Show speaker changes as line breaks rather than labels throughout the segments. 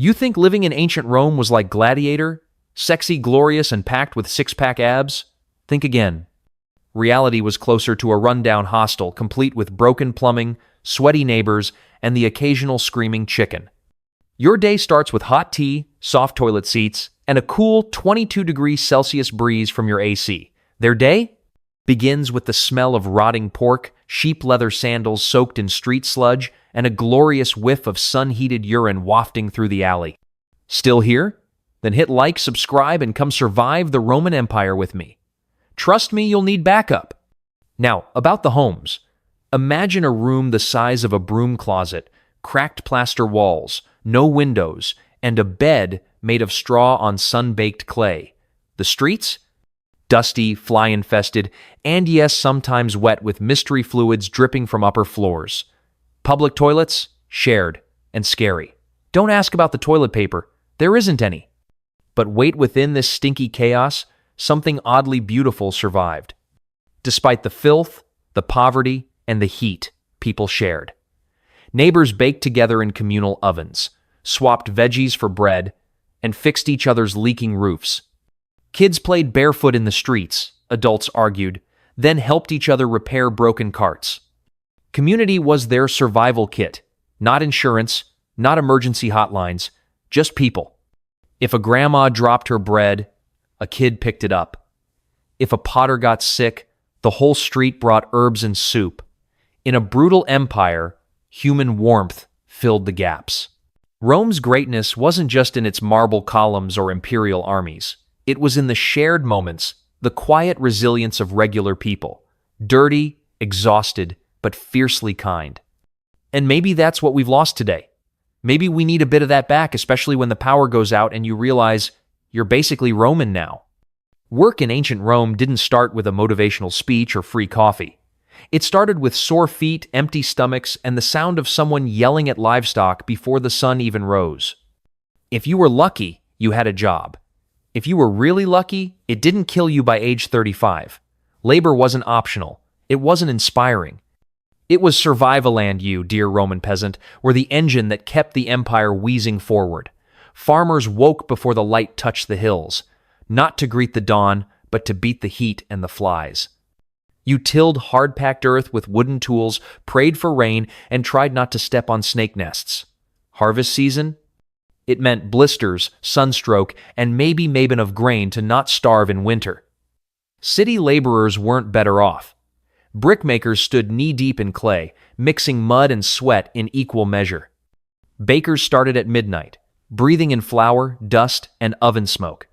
You think living in ancient Rome was like Gladiator? Sexy, glorious, and packed with six-pack abs? Think again. Reality was closer to a rundown hostel, complete with broken plumbing, sweaty neighbors, and the occasional screaming chicken. Your day starts with hot tea, soft toilet seats, and a cool 22 degrees Celsius breeze from your AC. Their day begins with the smell of rotting pork, sheep leather sandals soaked in street sludge, and a glorious whiff of sun-heated urine wafting through the alley. Still here? Then hit like, subscribe, and come survive the Roman Empire with me. Trust me, you'll need backup. Now, about the homes. Imagine a room the size of a broom closet, cracked plaster walls, no windows, and a bed made of straw on sun-baked clay. The streets? Dusty, fly-infested, and yes, sometimes wet with mystery fluids dripping from upper floors. Public toilets? Shared and scary. Don't ask about the toilet paper. There isn't any. But wait, within this stinky chaos, something oddly beautiful survived. Despite the filth, the poverty, and the heat, people shared. Neighbors baked together in communal ovens, swapped veggies for bread, and fixed each other's leaking roofs. Kids played barefoot in the streets, adults argued, then helped each other repair broken carts. Community was their survival kit, not insurance, not emergency hotlines, just people. If a grandma dropped her bread, a kid picked it up. If a potter got sick, the whole street brought herbs and soup. In a brutal empire, human warmth filled the gaps. Rome's greatness wasn't just in its marble columns or imperial armies. It was in the shared moments, the quiet resilience of regular people. Dirty, exhausted, but fiercely kind. And maybe that's what we've lost today. Maybe we need a bit of that back, especially when the power goes out and you realize you're basically Roman now. Work in ancient Rome didn't start with a motivational speech or free coffee. It started with sore feet, empty stomachs, and the sound of someone yelling at livestock before the sun even rose. If you were lucky, you had a job. If you were really lucky, it didn't kill you by age 35. Labor wasn't optional. It wasn't inspiring. It was survival-land, you, dear Roman peasant, were the engine that kept the empire wheezing forward. Farmers woke before the light touched the hills, not to greet the dawn, but to beat the heat and the flies. You tilled hard-packed earth with wooden tools, prayed for rain, and tried not to step on snake nests. Harvest season? It meant blisters, sunstroke, and maybe mabin of grain to not starve in winter. City laborers weren't better off. Brickmakers stood knee-deep in clay, mixing mud and sweat in equal measure. Bakers started at midnight, breathing in flour, dust, and oven smoke.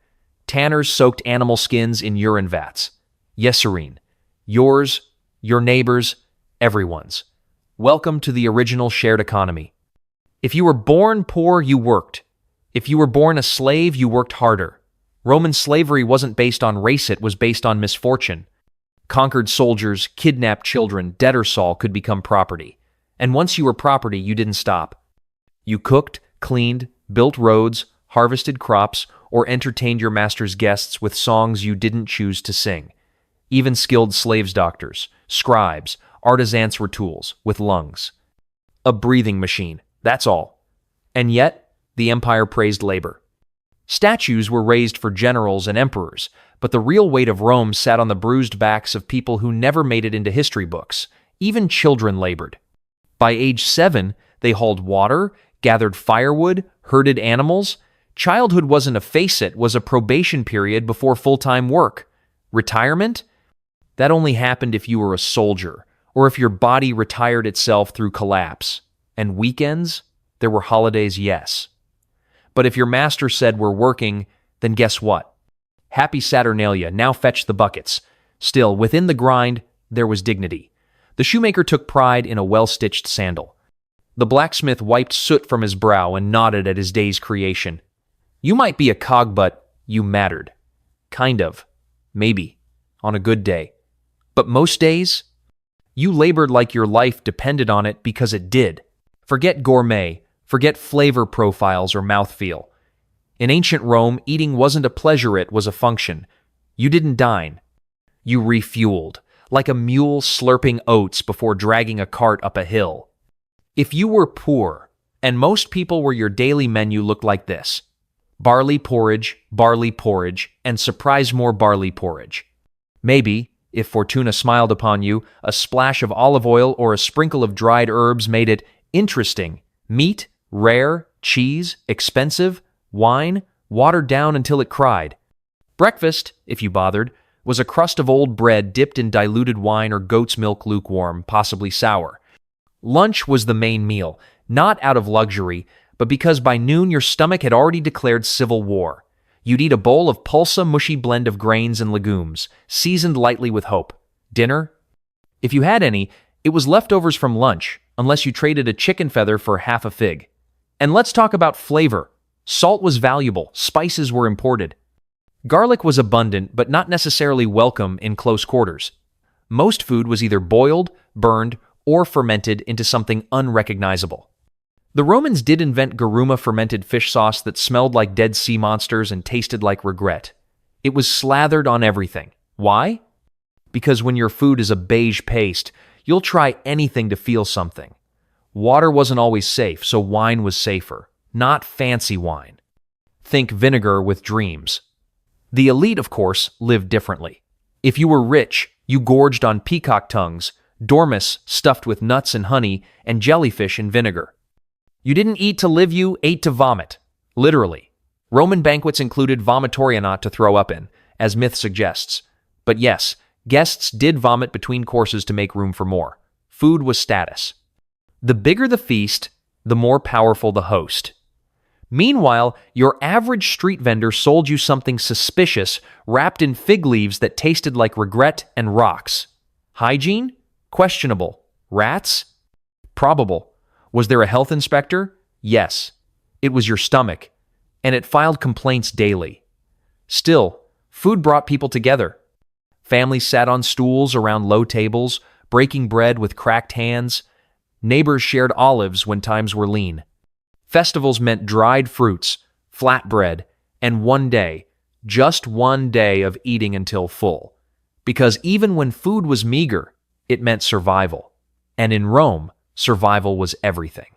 Tanners soaked animal skins in urine vats. Yes, Serene. Yours, your neighbors, everyone's. Welcome to the original shared economy. If you were born poor, you worked. If you were born a slave, you worked harder. Roman slavery wasn't based on race, it was based on misfortune. Conquered soldiers, kidnapped children, debtors all could become property. And once you were property, you didn't stop. You cooked, cleaned, built roads, harvested crops, or entertained your master's guests with songs you didn't choose to sing. Even skilled slaves, doctors, scribes, artisans were tools with lungs. A breathing machine, that's all. And yet, the empire praised labor. Statues were raised for generals and emperors, but the real weight of Rome sat on the bruised backs of people who never made it into history books. Even children labored. By age 7, they hauled water, gathered firewood, herded animals. Childhood wasn't a face-it, was a probation period before full-time work. Retirement? That only happened if you were a soldier, or if your body retired itself through collapse. And weekends? There were holidays, yes. But if your master said we're working, then guess what? Happy Saturnalia, now fetch the buckets. Still, within the grind, there was dignity. The shoemaker took pride in a well-stitched sandal. The blacksmith wiped soot from his brow and nodded at his day's creation. You might be a cog, but you mattered. Kind of. Maybe. On a good day. But most days, you labored like your life depended on it because it did. Forget gourmet. Forget flavor profiles or mouthfeel. In ancient Rome, eating wasn't a pleasure, it was a function. You didn't dine. You refueled, like a mule slurping oats before dragging a cart up a hill. If you were poor, And most people where your daily menu looked like this: barley porridge, and surprise more barley porridge. Maybe, if Fortuna smiled upon you, a splash of olive oil or a sprinkle of dried herbs made it interesting. Meat, rare, cheese, expensive, wine, watered down until it cried. Breakfast, if you bothered, was a crust of old bread dipped in diluted wine or goat's milk lukewarm, possibly sour. Lunch was the main meal, not out of luxury, but because by noon your stomach had already declared civil war. You'd eat a bowl of pulsa, mushy blend of grains and legumes, seasoned lightly with hope. Dinner? If you had any, it was leftovers from lunch, unless you traded a chicken feather for half a fig. And let's talk about flavor. Salt was valuable, spices were imported. Garlic was abundant, but not necessarily welcome in close quarters. Most food was either boiled, burned, or fermented into something unrecognizable. The Romans did invent garuma fermented fish sauce that smelled like dead sea monsters and tasted like regret. It was slathered on everything. Why? Because when your food is a beige paste, you'll try anything to feel something. Water wasn't always safe, so wine was safer. Not fancy wine. Think vinegar with dreams. The elite, of course, lived differently. If you were rich, you gorged on peacock tongues, dormice stuffed with nuts and honey, and jellyfish in vinegar. You didn't eat to live, you ate to vomit. Literally. Roman banquets included vomitoria not to throw up in, as myth suggests. But yes, guests did vomit between courses to make room for more. Food was status. The bigger the feast, the more powerful the host. Meanwhile, your average street vendor sold you something suspicious wrapped in fig leaves that tasted like regret and rocks. Hygiene? Questionable. Rats? Probable. Was there a health inspector? Yes. It was your stomach, and it filed complaints daily. Still, food brought people together. Families sat on stools around low tables, breaking bread with cracked hands. Neighbors shared olives when times were lean. Festivals meant dried fruits, flatbread, and one day, just one day of eating until full. Because even when food was meager, it meant survival. And in Rome, survival was everything.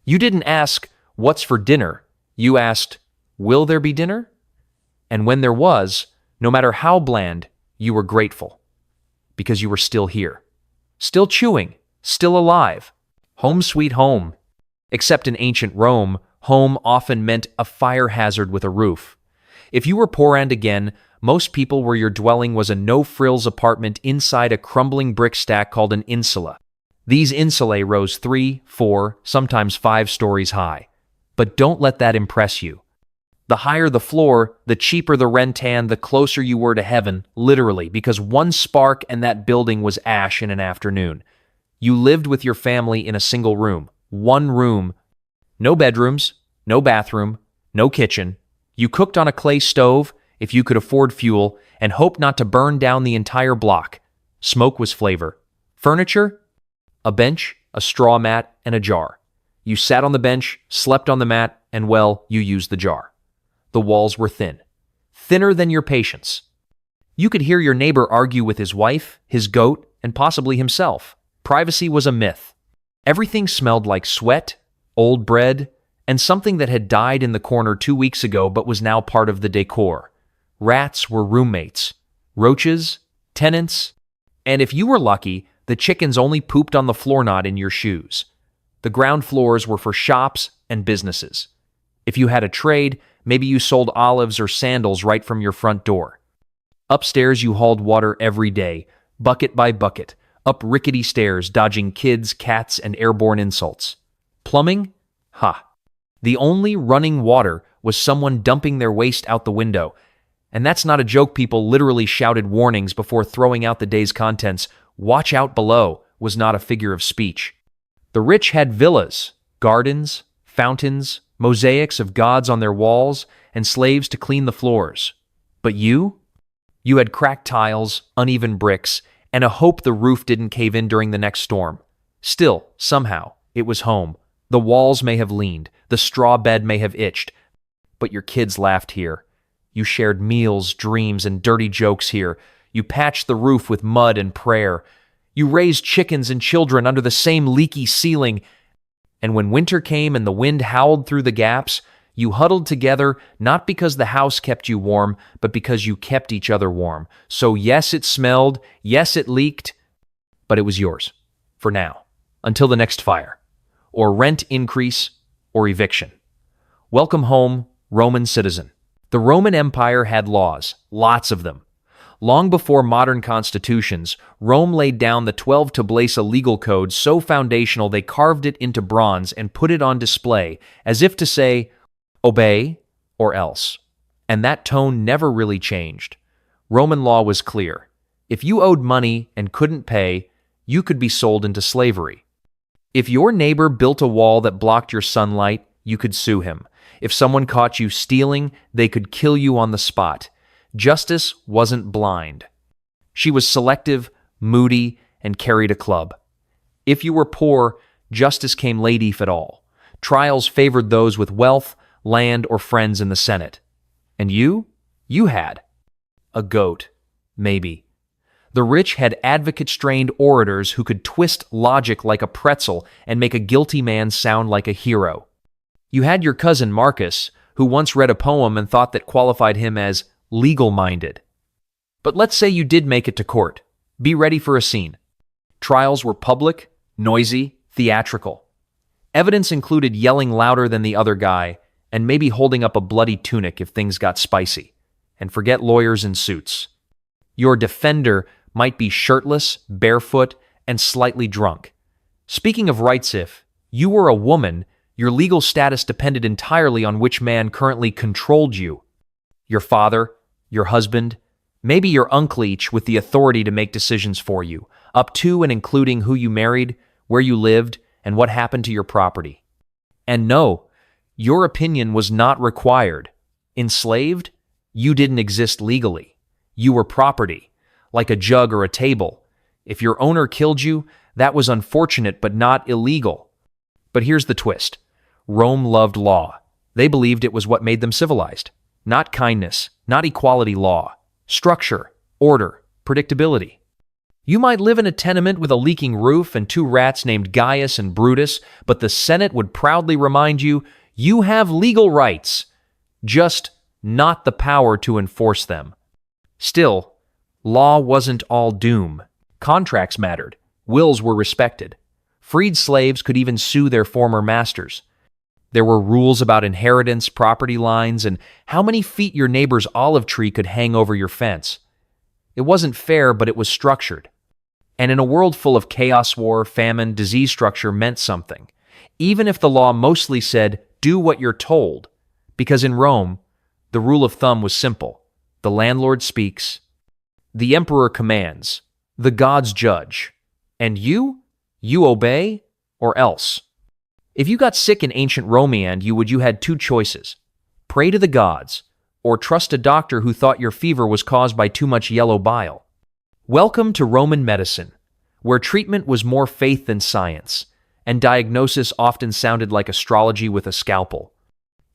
You didn't ask, "What's for dinner?" You asked, "Will there be dinner?" And when there was, no matter how bland, you were grateful. Because you were still here. Still chewing. Still alive. Home sweet home. Except in ancient Rome, home often meant a fire hazard with a roof. If you were poor and again, most people where your dwelling was a no-frills apartment inside a crumbling brick stack called an insula. These insulae rose 3, 4, sometimes 5 stories high. But don't let that impress you. The higher the floor, the cheaper the rent, and the closer you were to heaven, literally, because one spark and that building was ash in an afternoon. You lived with your family in a single room. One room. No bedrooms, no bathroom, no kitchen. You cooked on a clay stove, if you could afford fuel, and hoped not to burn down the entire block. Smoke was flavor. Furniture? A bench, a straw mat, and a jar. You sat on the bench, slept on the mat, and well, you used the jar. The walls were thin. Thinner than your patience. You could hear your neighbor argue with his wife, his goat, and possibly himself. Privacy was a myth. Everything smelled like sweat, old bread, and something that had died in the corner 2 weeks ago but was now part of the decor. Rats were roommates. Roaches, tenants, and if you were lucky, the chickens only pooped on the floor, not in your shoes. The ground floors were for shops and businesses. If you had a trade, maybe you sold olives or sandals right from your front door. Upstairs, you hauled water every day, bucket by bucket, up rickety stairs, dodging kids, cats, and airborne insults. Plumbing? Ha. The only running water was someone dumping their waste out the window. And that's not a joke. People literally shouted warnings before throwing out the day's contents. "Watch out below" was not a figure of speech. The rich had villas, gardens, fountains, mosaics of gods on their walls, and slaves to clean the floors. But you? You had cracked tiles, uneven bricks, and a hope the roof didn't cave in during the next storm. Still, somehow, it was home. The walls may have leaned, the straw bed may have itched, but your kids laughed here. You shared meals, dreams, and dirty jokes here. You patched the roof with mud and prayer. You raised chickens and children under the same leaky ceiling. And when winter came and the wind howled through the gaps, you huddled together not because the house kept you warm, but because you kept each other warm. So yes, it smelled, yes, it leaked, but it was yours, for now, until the next fire, or rent increase, or eviction. Welcome home, Roman citizen. The Roman Empire had laws, lots of them. Long before modern constitutions, Rome laid down the 12 Tablesa legal code so foundational they carved it into bronze and put it on display, as if to say, obey or else. And that tone never really changed. Roman law was clear. If you owed money and couldn't pay, you could be sold into slavery. If your neighbor built a wall that blocked your sunlight, you could sue him. If someone caught you stealing, they could kill you on the spot. Justice wasn't blind. She was selective, moody, and carried a club. If you were poor, justice came late if at all. Trials favored those with wealth, land, or friends in the Senate. And you had a goat, maybe. The rich had advocate-strained orators who could twist logic like a pretzel and make a guilty man sound like a hero. You had your cousin Marcus, who once read a poem and thought that qualified him as legal-minded. But let's say you did make it to court. Be ready for a scene. Trials were public, noisy, theatrical. Evidence included yelling louder than the other guy and maybe holding up a bloody tunic if things got spicy. And forget lawyers in suits. Your defender might be shirtless, barefoot, and slightly drunk. Speaking of rights, if you were a woman, your legal status depended entirely on which man currently controlled you. Your father, your husband, maybe your uncle, each with the authority to make decisions for you, up to and including who you married, where you lived, and what happened to your property. And no, your opinion was not required. Enslaved? You didn't exist legally. You were property, like a jug or a table. If your owner killed you, that was unfortunate but not illegal. But here's the twist. Rome loved law. They believed it was what made them civilized. Not kindness, not equality law. Structure, order, predictability. You might live in a tenement with a leaking roof and two rats named Gaius and Brutus, but the Senate would proudly remind you, you have legal rights, just not the power to enforce them. Still, law wasn't all doom. Contracts mattered. Wills were respected. Freed slaves could even sue their former masters. There were rules about inheritance, property lines, and how many feet your neighbor's olive tree could hang over your fence. It wasn't fair, but it was structured. And in a world full of chaos, war, famine, disease, structure meant something, even if the law mostly said, do what you're told. Because in Rome, the rule of thumb was simple. The landlord speaks, the emperor commands, the gods judge, and you obey or else. If you got sick in ancient Rome and you had two choices. Pray to the gods, or trust a doctor who thought your fever was caused by too much yellow bile. Welcome to Roman medicine, where treatment was more faith than science, and diagnosis often sounded like astrology with a scalpel.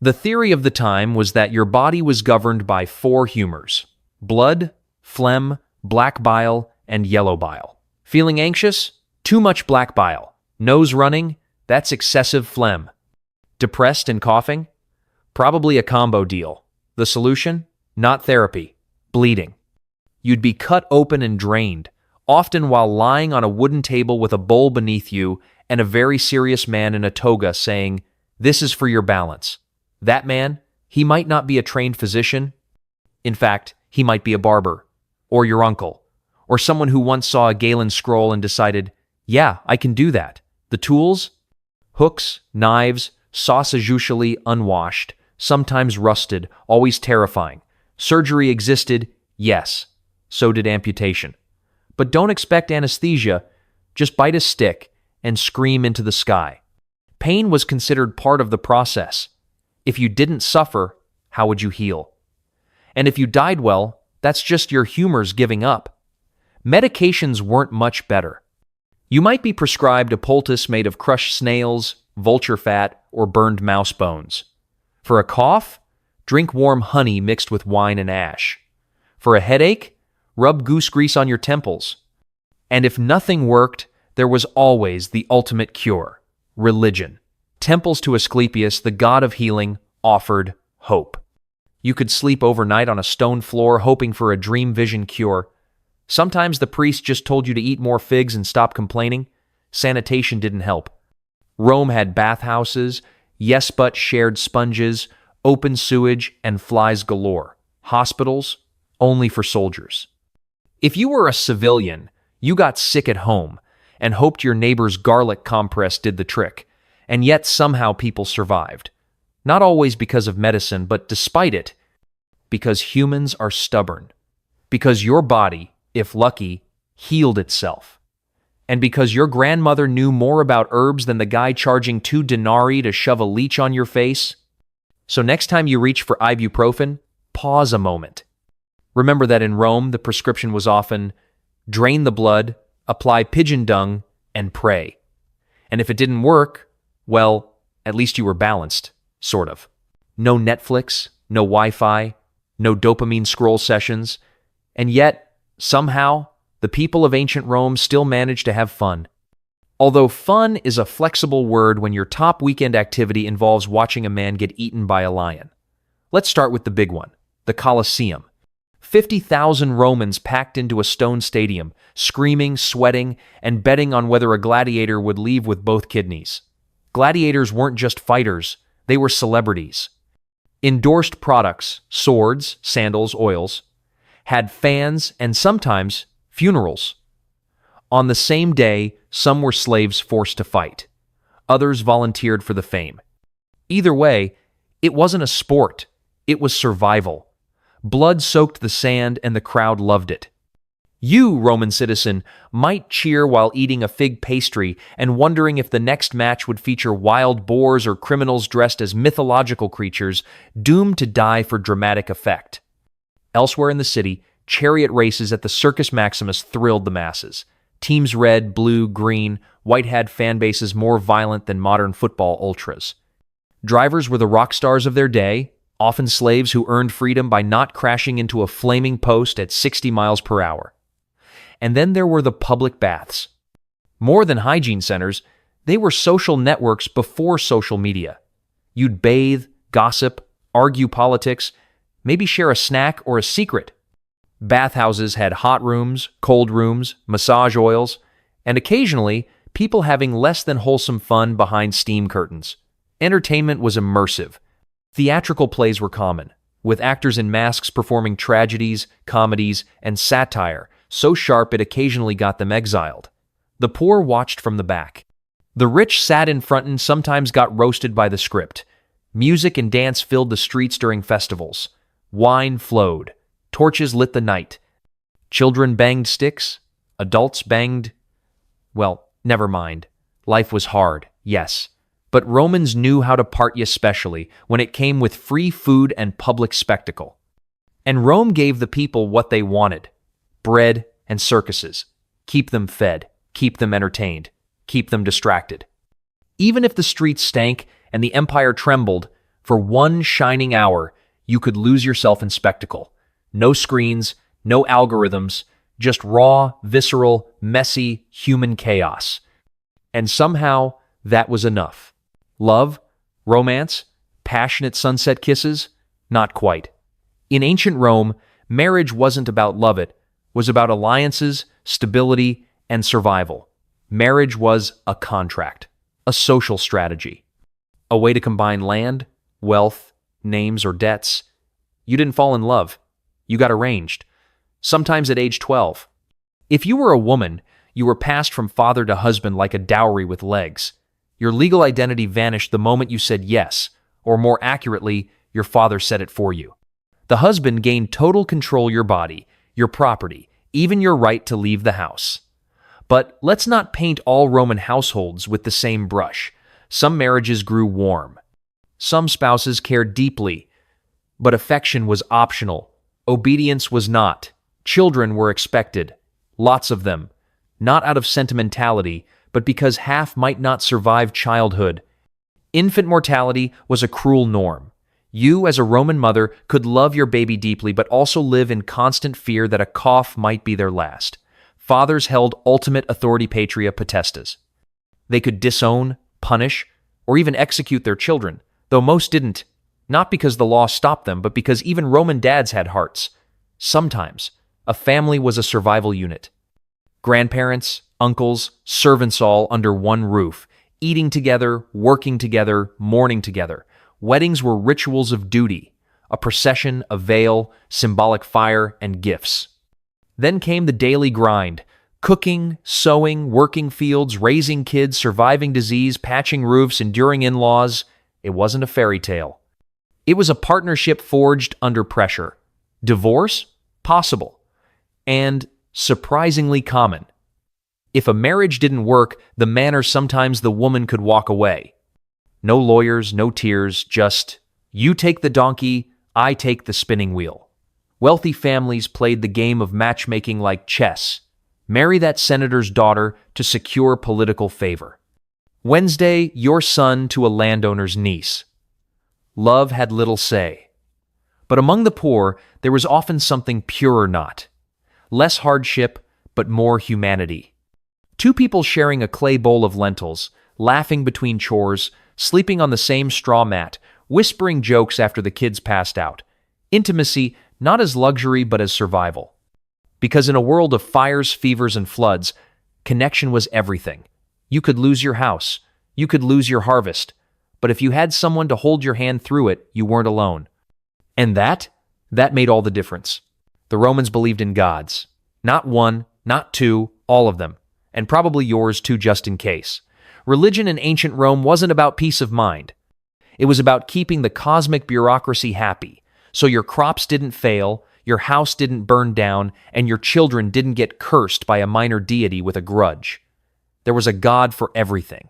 The theory of the time was that your body was governed by four humors: blood, phlegm, black bile, and yellow bile. Feeling anxious? Too much black bile. Nose running? That's excessive phlegm. Depressed and coughing? Probably a combo deal. The solution? Not therapy. Bleeding. You'd be cut open and drained, often while lying on a wooden table with a bowl beneath you and a very serious man in a toga saying, "This is for your balance." That man, he might not be a trained physician. In fact, he might be a barber, or your uncle, or someone who once saw a Galen scroll and decided, yeah, I can do that. The tools? Hooks, knives, sausage usually unwashed, sometimes rusted, always terrifying. Surgery existed, yes. So did amputation. But don't expect anesthesia, just bite a stick and scream into the sky. Pain was considered part of the process. If you didn't suffer, how would you heal? And if you died well, that's just your humors giving up. Medications weren't much better. You might be prescribed a poultice made of crushed snails, vulture fat, or burned mouse bones. For a cough, drink warm honey mixed with wine and ash. For a headache, rub goose grease on your temples. And if nothing worked, there was always the ultimate cure: religion. Temples to Asclepius, the god of healing, offered hope. You could sleep overnight on a stone floor hoping for a dream vision cure. Sometimes the priest just told you to eat more figs and stop complaining. Sanitation didn't help. Rome had bathhouses, yes but shared sponges, open sewage, and flies galore. Hospitals, only for soldiers. If you were a civilian, you got sick at home and hoped your neighbor's garlic compress did the trick, and yet somehow people survived. Not always because of medicine, but despite it, because humans are stubborn. Because your body, if lucky, healed itself. And because your grandmother knew more about herbs than the guy charging 2 denarii to shove a leech on your face. So next time you reach for ibuprofen, pause a moment. Remember that in Rome, the prescription was often drain the blood, apply pigeon dung, and pray. And if it didn't work, well, at least you were balanced, sort of. No Netflix, no Wi-Fi, no dopamine scroll sessions, and yet, somehow, the people of ancient Rome still managed to have fun. Although fun is a flexible word when your top weekend activity involves watching a man get eaten by a lion. Let's start with the big one, the Colosseum. 50,000 Romans packed into a stone stadium, screaming, sweating, and betting on whether a gladiator would leave with both kidneys. Gladiators weren't just fighters, they were celebrities. Endorsed products, swords, sandals, oils, had fans and sometimes funerals. On the same day, some were slaves forced to fight. Others volunteered for the fame. Either way, it wasn't a sport, it was survival. Blood soaked the sand and the crowd loved it. You, Roman citizen, might cheer while eating a fig pastry and wondering if the next match would feature wild boars or criminals dressed as mythological creatures doomed to die for dramatic effect. Elsewhere in the city, chariot races at the Circus Maximus thrilled the masses. Teams red, blue, green, white had fan bases more violent than modern football ultras. Drivers were the rock stars of their day, often slaves who earned freedom by not crashing into a flaming post at 60 miles per hour. And then there were the public baths. More than hygiene centers, they were social networks before social media. You'd bathe, gossip, argue politics, maybe share a snack or a secret. Bathhouses had hot rooms, cold rooms, massage oils, and occasionally people having less than wholesome fun behind steam curtains. Entertainment was immersive. Theatrical plays were common, with actors in masks performing tragedies, comedies, and satire, so sharp it occasionally got them exiled. The poor watched from the back. The rich sat in front and sometimes got roasted by the script. Music and dance filled the streets during festivals. Wine flowed. Torches lit the night. Children banged sticks. Adults banged... Well, never mind. Life was hard, yes. But Romans knew how to party especially when it came with free food and public spectacle. And Rome gave the people what they wanted. Bread and circuses. Keep them fed. Keep them entertained. Keep them distracted. Even if the streets stank and the empire trembled, for one shining hour, you could lose yourself in spectacle. No screens, no algorithms, just raw, visceral, messy, human chaos. And somehow, that was enough. Love? Romance? Passionate sunset kisses? Not quite. In ancient Rome, marriage wasn't about love, it was about alliances, stability, and survival. Marriage was a contract, a social strategy, a way to combine land, wealth, names, or debts. You didn't fall in love. You got arranged, sometimes at age 12. If you were a woman, you were passed from father to husband like a dowry with legs. Your legal identity vanished the moment you said yes, or more accurately, your father said it for you. The husband gained total control of your body, your property, even your right to leave the house. But let's not paint all Roman households with the same brush. Some marriages grew warm. Some spouses cared deeply, but affection was optional. Obedience was not. Children were expected. Lots of them. Not out of sentimentality, but because half might not survive childhood. Infant mortality was a cruel norm. You, as a Roman mother, could love your baby deeply, but also live in constant fear that a cough might be their last. Fathers held ultimate authority patria potestas. They could disown, punish, or even execute their children, though most didn't, not because the law stopped them, but because even Roman dads had hearts. Sometimes, a family was a survival unit. Grandparents, uncles, servants all under one roof, eating together, working together, mourning together. Weddings were rituals of duty, a procession, a veil, symbolic fire, and gifts. Then came the daily grind: cooking, sewing, working fields, raising kids, surviving disease, patching roofs, enduring in-laws. It wasn't a fairy tale. It was a partnership forged under pressure. Divorce? Possible. And surprisingly common. If a marriage didn't work, the man or sometimes the woman could walk away. No lawyers, no tears, just, you take the donkey, I take the spinning wheel. Wealthy families played the game of matchmaking like chess. Marry that senator's daughter to secure political favor. Wednesday, your son to a landowner's niece. Love had little say. But among the poor, there was often something purer not. Less hardship, but more humanity. Two people sharing a clay bowl of lentils, laughing between chores, sleeping on the same straw mat, whispering jokes after the kids passed out. Intimacy, not as luxury but as survival. Because in a world of fires, fevers, and floods, connection was everything. You could lose your house, you could lose your harvest, but if you had someone to hold your hand through it, you weren't alone. And that made all the difference. The Romans believed in gods. Not one, not two, all of them. And probably yours too, just in case. Religion in ancient Rome wasn't about peace of mind. It was about keeping the cosmic bureaucracy happy, so your crops didn't fail, your house didn't burn down, and your children didn't get cursed by a minor deity with a grudge. There was a god for everything.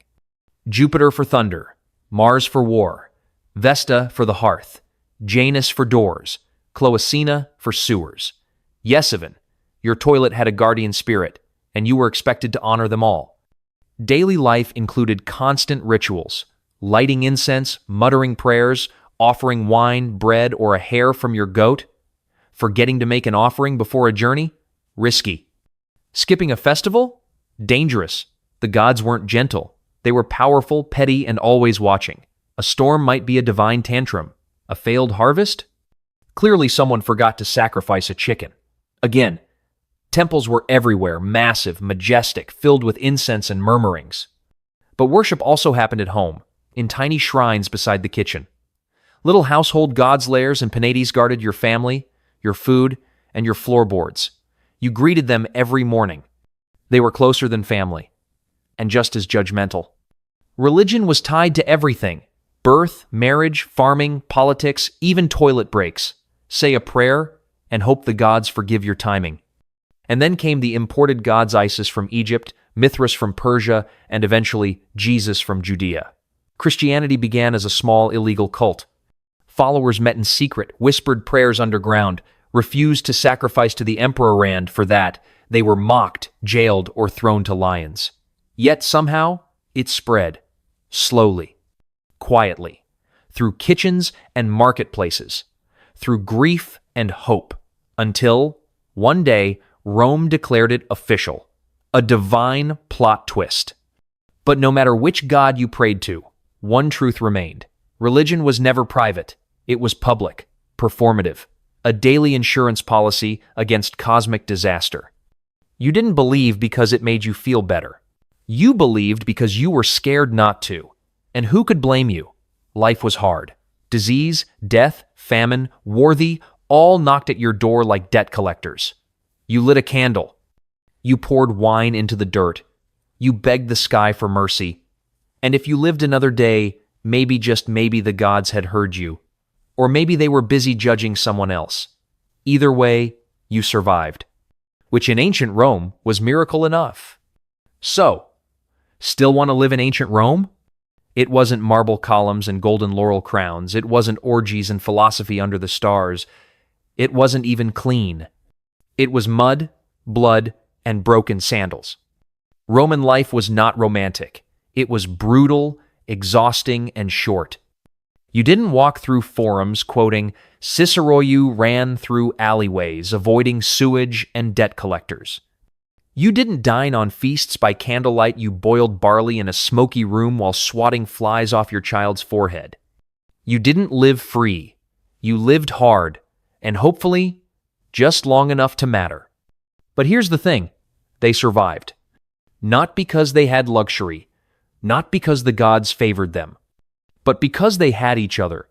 Jupiter for thunder, Mars for war, Vesta for the hearth, Janus for doors, Cloacina for sewers. Yesivan, your toilet had a guardian spirit, and you were expected to honor them all. Daily life included constant rituals: lighting incense, muttering prayers, offering wine, bread, or a hair from your goat. Forgetting to make an offering before a journey? Risky. Skipping a festival? Dangerous. The gods weren't gentle. They were powerful, petty, and always watching. A storm might be a divine tantrum. A failed harvest? Clearly someone forgot to sacrifice a chicken. Again, temples were everywhere, massive, majestic, filled with incense and murmurings. But worship also happened at home, in tiny shrines beside the kitchen. Little household gods' lairs and penates guarded your family, your food, and your floorboards. You greeted them every morning. They were closer than family, and just as judgmental. Religion was tied to everything: birth, marriage, farming, politics, even toilet breaks. Say a prayer and hope the gods forgive your timing. And then came the imported gods: Isis from Egypt, Mithras from Persia, and eventually Jesus from Judea. Christianity began as a small illegal cult. Followers met in secret, whispered prayers underground, refused to sacrifice to the emperor, and for that, they were mocked, jailed, or thrown to lions. Yet somehow, it spread. Slowly. Quietly. Through kitchens and marketplaces. Through grief and hope. Until, one day, Rome declared it official. A divine plot twist. But no matter which god you prayed to, one truth remained. Religion was never private. It was public, performative, a daily insurance policy against cosmic disaster. You didn't believe because it made you feel better. You believed because you were scared not to. And who could blame you? Life was hard. Disease, death, famine, worthy, all knocked at your door like debt collectors. You lit a candle. You poured wine into the dirt. You begged the sky for mercy. And if you lived another day, maybe, just maybe, the gods had heard you. Or maybe they were busy judging someone else. Either way, you survived. Which in ancient Rome was miracle enough. So, still want to live in ancient Rome? It wasn't marble columns and golden laurel crowns. It wasn't orgies and philosophy under the stars. It wasn't even clean. It was mud, blood, and broken sandals. Roman life was not romantic. It was brutal, exhausting, and short. You didn't walk through forums quoting, "Cicero, you ran through alleyways, avoiding sewage and debt collectors." You didn't dine on feasts by candlelight, you boiled barley in a smoky room while swatting flies off your child's forehead. You didn't live free. You lived hard, and hopefully, just long enough to matter. But here's the thing, they survived. Not because they had luxury, not because the gods favored them, but because they had each other.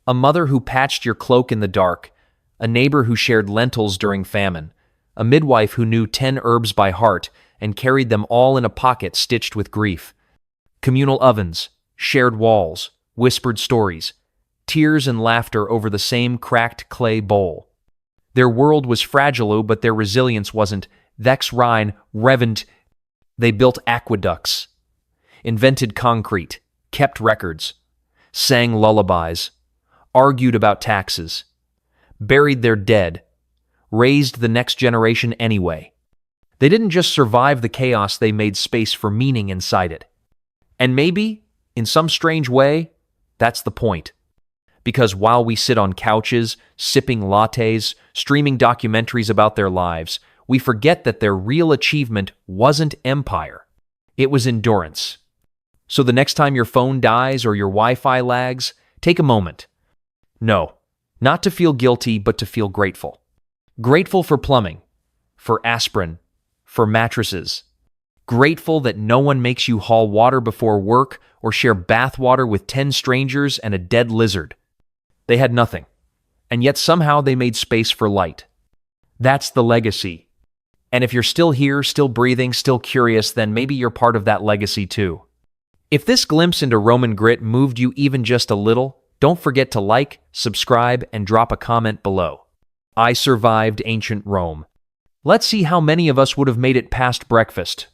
A mother who patched your cloak in the dark, a neighbor who shared lentils during famine, a midwife who knew 10 herbs by heart and carried them all in a pocket stitched with grief. Communal ovens, shared walls, whispered stories, tears and laughter over the same cracked clay bowl. Their world was fragile, but their resilience wasn't. Vex Rhine, Revent. They built aqueducts, invented concrete, kept records, sang lullabies, argued about taxes, buried their dead, raised the next generation anyway. They didn't just survive the chaos, they made space for meaning inside it. And maybe, in some strange way, that's the point. Because while we sit on couches, sipping lattes, streaming documentaries about their lives, we forget that their real achievement wasn't empire. It was endurance. So the next time your phone dies or your Wi-Fi lags, take a moment. No, not to feel guilty, but to feel grateful. Grateful for plumbing, for aspirin, for mattresses. Grateful that no one makes you haul water before work or share bath water with 10 strangers and a dead lizard. They had nothing, and yet somehow they made space for light. That's the legacy. And if you're still here, still breathing, still curious, then maybe you're part of that legacy too. If this glimpse into Roman grit moved you even just a little, don't forget to like, subscribe, and drop a comment below. I survived ancient Rome. Let's see how many of us would have made it past breakfast.